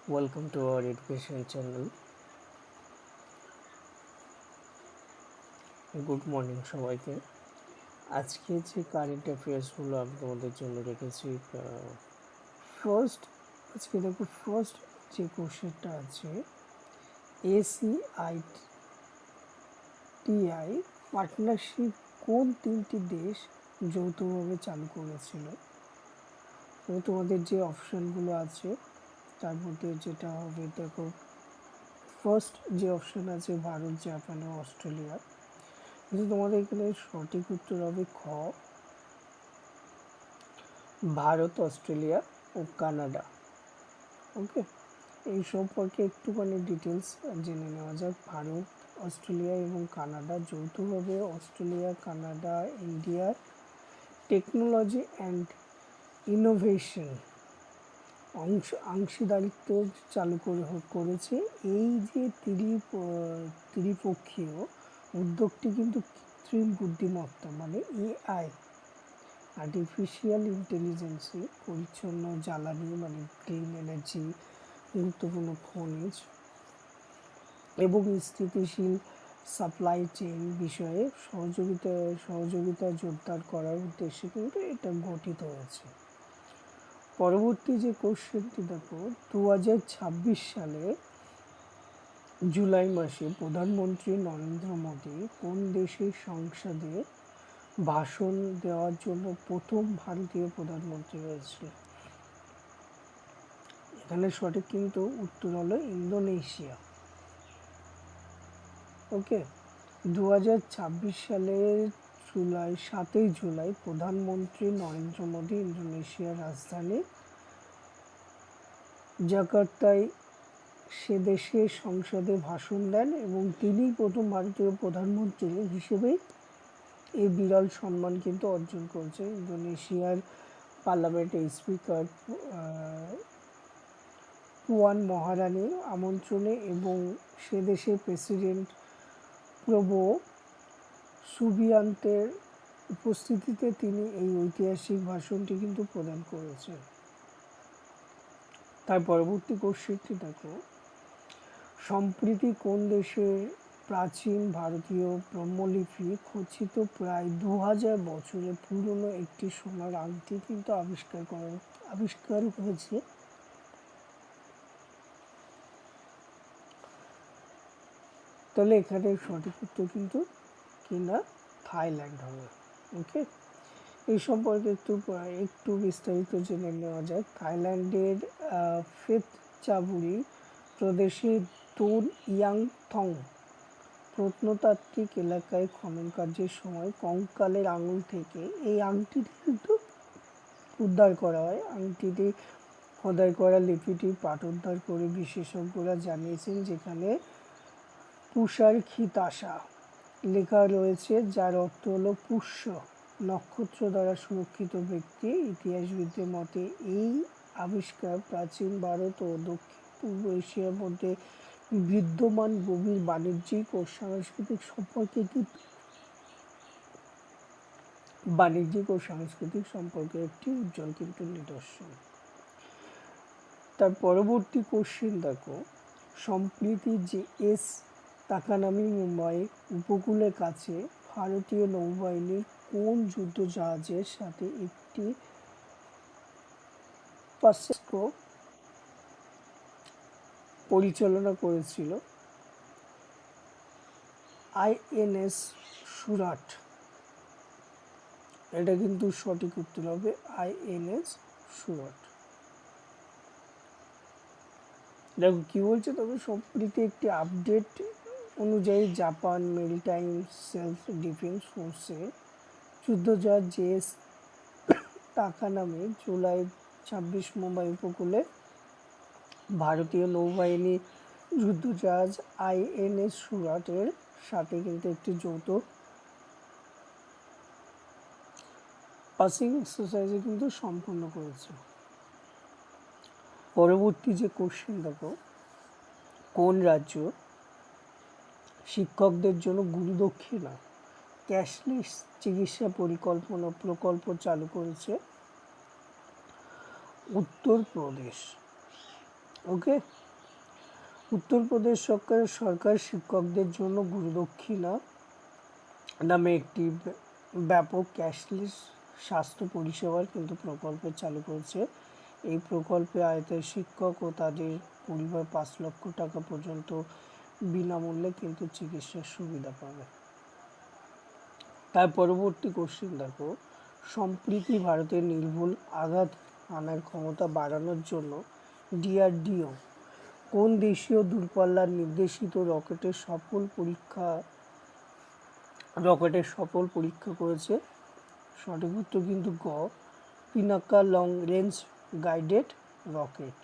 Welcome to our education channel. Good morning সবাইকে। আজকে যে কারেন্ট অ্যাফেয়ার্সগুলো আমি তোমাদের জন্য রেখেছি, ফার্স্ট আজকে দেখো ফার্স্ট যে কোশ্চেনটা আছে, ACITI পার্টনারশিপ কোন তিনটি দেশ যৌথভাবে চালু করেছিল? তোমাদের যে অপশানগুলো আছে তার মধ্যে যেটা হবে, দেখো ফার্স্ট যে অপশান আছে ভারত, জাপান ও অস্ট্রেলিয়া, কিন্তু তোমাদের এখানে সঠিক উত্তর হবে খ, ভারত, অস্ট্রেলিয়া ও কানাডা। ওকে, এই সম্পর্কে একটুখানি ডিটেলস জেনে নেওয়া যাক। ভারত, অস্ট্রেলিয়া এবং কানাডা যৌথভাবে অস্ট্রেলিয়া, কানাডা, ইন্ডিয়ার টেকনোলজি অ্যান্ড ইনোভেশন অংশীদারিত্ব চালু করেছে। এই যে ত্রিপক্ষীয় উদ্যোগটি কিন্তু কৃত্রিম বুদ্ধিমত্তা মানে AI, আর্টিফিশিয়াল ইন্টেলিজেন্সে, পরিচ্ছন্ন জ্বালানি মানে ক্লিন এনার্জি, গুরুত্বপূর্ণ খনিজ এবং স্থিতিশীল সাপ্লাই চেইন বিষয়ে সহযোগিতা জোরদার করার উদ্দেশ্যে কিন্তু এটা গঠিত হয়েছে। পরবর্তী যে কোশ্চেনটি দেখো, 2026 সালে জুলাই মাসে প্রধানমন্ত্রী নরেন্দ্র মোদী কোন দেশের সংসদে ভাষণ দেওয়ার জন্য প্রথম ভারতীয় প্রধানমন্ত্রী হয়েছিল? এখানে সঠিক কিন্তু উত্তর হলো ইন্দোনেশিয়া। ওকে, 2026 সালের 7ই জুলাই প্রধানমন্ত্রী নরেন্দ্র মোদী ইন্দোনেশিয়ার রাজধানী জাকার্তায় সে দেশের সংসদে ভাষণ দেন এবং তিনি প্রথম ভারতীয় প্রধানমন্ত্রী হিসেবে এই বিরল সম্মান কিন্তু অর্জন করেছে। ইন্দোনেশিয়ার পার্লামেন্টের স্পিকার পুয়ান মহারানীর আমন্ত্রণে এবং সে দেশের প্রেসিডেন্ট প্রবো সুবিয়ান্তের উপস্থিতিতে তিনি এই ঐতিহাসিক ভাষণটি কিন্তু প্রদান করেছেন। তার পরবর্তী কোশ্চেনটি দেখো, সম্প্রতি কোন দেশের প্রাচীন ভারতীয় ব্রহ্মলিপি খচিত প্রায় 2000 বছরের পুরনো একটি সোনার আংটি কিন্তু আবিষ্কার হয়েছে? তাহলে এখানে সঠিক উত্তর কিন্তু কিনা থাইল্যান্ড হবে। ওকে, এই সম্পর্কে একটু বিস্তারিত জেনে নেওয়া যাক। থাইল্যান্ডের ফেতচাবুরি প্রদেশের তোন ইয়াংথং প্রত্নতাত্ত্বিক এলাকায় খনন কার্যের সময় কঙ্কালের আঙুল থেকে এই আংটিটি কিন্তু উদ্ধার করা হয়। আংটিটি খোদাই করা লিপিটি পাঠোদ্ধার করে বিশেষজ্ঞরা জানিয়েছেন, যেখানে তুষারখিতাশা লেখা রয়েছে, যার অর্থ হলো পুষ্য নক্ষত্র দ্বারা সুরক্ষিত ব্যক্তি। ইতিহাসবিদদের মতে এই আবিষ্কার প্রাচীন ভারত ও দক্ষিণ পূর্ব এশিয়ার মধ্যে বিদ্যমান গভীর বাণিজ্যিক ও সাংস্কৃতিক সম্পর্কের একটি উজ্জ্বল কিন্তু নিদর্শন। তার পরবর্তী কোশ্চেন দেখো, সম্প্রতি যে তাকানামি মুম্বাই উপকূলের কাছে ভারতীয় নৌবাহিনীর কোন যুদ্ধজাহাজের সাথে একটি পারস্পরিক পরিচালনা করেছিল? INS সুরাট। এটা কিন্তু সঠিক উত্তর হবে INS সুরাট। দেখো কি বলছে, তবে সম্প্রতি একটি আপডেট অনুযায়ী জাপান মেরিটাইম সেলফ ডিফেন্স ফোর্সের যুদ্ধজাহাজ JS তাকানামি জুলাই 26 মুম্বাই উপকূলে ভারতীয় নৌবাহিনী যুদ্ধজাহাজ INS সুরাটের সাথে কিন্তু একটি যৌথ পাসিং এক্সারসাইজে কিন্তু সম্পন্ন করেছে। পরবর্তী যে কোশ্চেন দেখো, কোন রাজ্য শিক্ষকদের জন্য গুরুদক্ষিণা ক্যাশলেস চিকিৎসা প্রকল্প চালু করেছে? উত্তরপ্রদেশ। ওকে। উত্তরপ্রদেশ সরকার শিক্ষকদের জন্য গুরুদক্ষিণা নামে একটি ব্যাপক ক্যাশলেস স্বাস্থ্য পরিষেবার কিন্তু প্রকল্প চালু করেছে। এই প্রকল্পে আয়তায় শিক্ষক ও তাদের পরিবার 5 লক্ষ টাকা পর্যন্ত বিনামূল্যে কিন্তু চিকিৎসার সুবিধা পাবে। তার পরবর্তী কোশ্চেন দেখো, সম্প্রতি ভারতের নির্ভুল আঘাত হানার ক্ষমতা বাড়ানোর জন্য ডিআরডিও কোন দেশীয় দূরপাল্লার নির্দেশিত রকেটের সফল পরীক্ষা করেছে? সঠিক উত্তর কিন্তু গ, Pinaka long range guided rocket.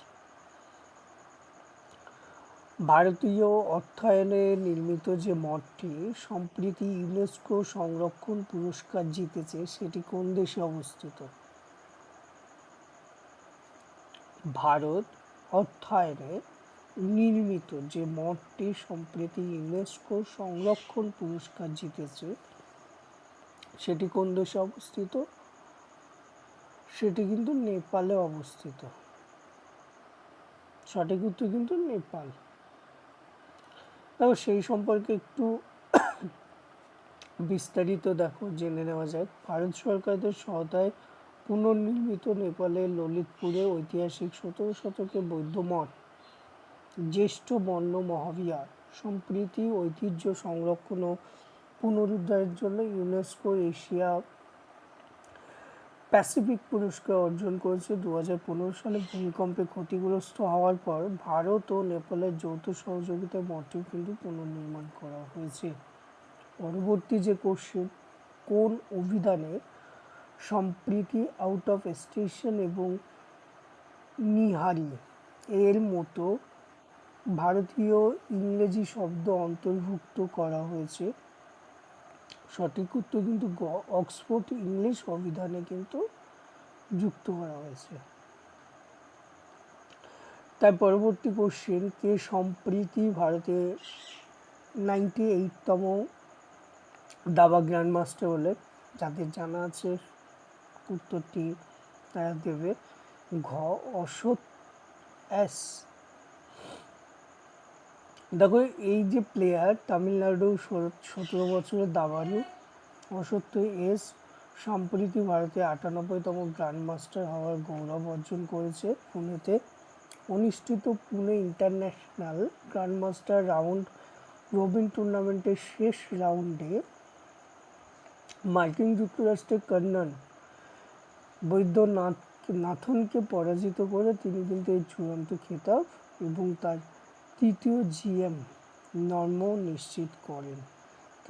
ভারতীয় অর্থায়নে নির্মিত যে মঠটি সম্প্রতি ইউনেস্কো সংরক্ষণ পুরস্কার জিতেছে সেটি কোন দেশে অবস্থিত? ভারত অর্থায়নে নির্মিত যে মঠটি সম্প্রতি ইউনেস্কো সংরক্ষণ পুরস্কার জিতেছে সেটি কোন দেশে অবস্থিত? সেটি কিন্তু নেপালে অবস্থিত। সঠিক উত্তর কিন্তু নেপাল। দেখো সেই সম্পর্কে একটু বিস্তারিত জেনে নেওয়া যায়। ভারত সরকারের সহায়তায় পুনর্নির্মিত নেপালের ললিতপুরে ঐতিহাসিক 17 শতকের বৌদ্ধ মঠ জ্যেষ্ঠ বর্ণ মহাবিহার সম্প্রতি ঐতিহ্য সংরক্ষণ ও পুনরুদ্ধারের জন্য ইউনেস্কো এশিয়া প্যাসিফিক পুরস্কার অর্জন করেছে। 2015 সালে ভূমিকম্পে ক্ষতিগ্রস্ত হওয়ার পর ভারত ও নেপালের যৌথ সহযোগিতায় মঠটি কিন্তু পুনর্নির্মাণ করা হয়েছে। পরবর্তী যে কোশ্চেন, কোন অভিধানে সম্প্রতি আউট অফ স্টেশন এবং নিহারি এর মতো ভারতীয় ইংরেজি শব্দ অন্তর্ভুক্ত করা হয়েছে? সঠিক উত্তর কিন্তু গ, অক্সফোর্ড ইংলিশ অভিধানে কিন্তু যুক্ত করা হয়েছে। তার পরবর্তী কোশ্চেন, কে সম্প্রতি ভারতের 98তম দাবা গ্র্যান্ডমাস্টার হলে? যাদের জানা আছে উত্তরটি তারা দেবে। ঘ, অশোক এস। দেখো এই যে প্লেয়ার তামিলনাড়ুর 17 বছরের দাবাড়ু অশ্বত্থ এস সম্প্রতি ভারতে 98তম গ্র্যান্ডমাস্টার হওয়ার গৌরব অর্জন করেছে। পুনেতে অনুষ্ঠিত Pune international grandmaster round robin টুর্নামেন্টের শেষ রাউন্ডে মার্কিন যুক্তরাষ্ট্রের কর্নন বৈদ্যনাথনকে পরাজিত করে তিনি কিন্তু এই চূড়ান্ত খেতাব এবং তার তৃতীয় জিএম নর্ম নিশ্চিত করেন।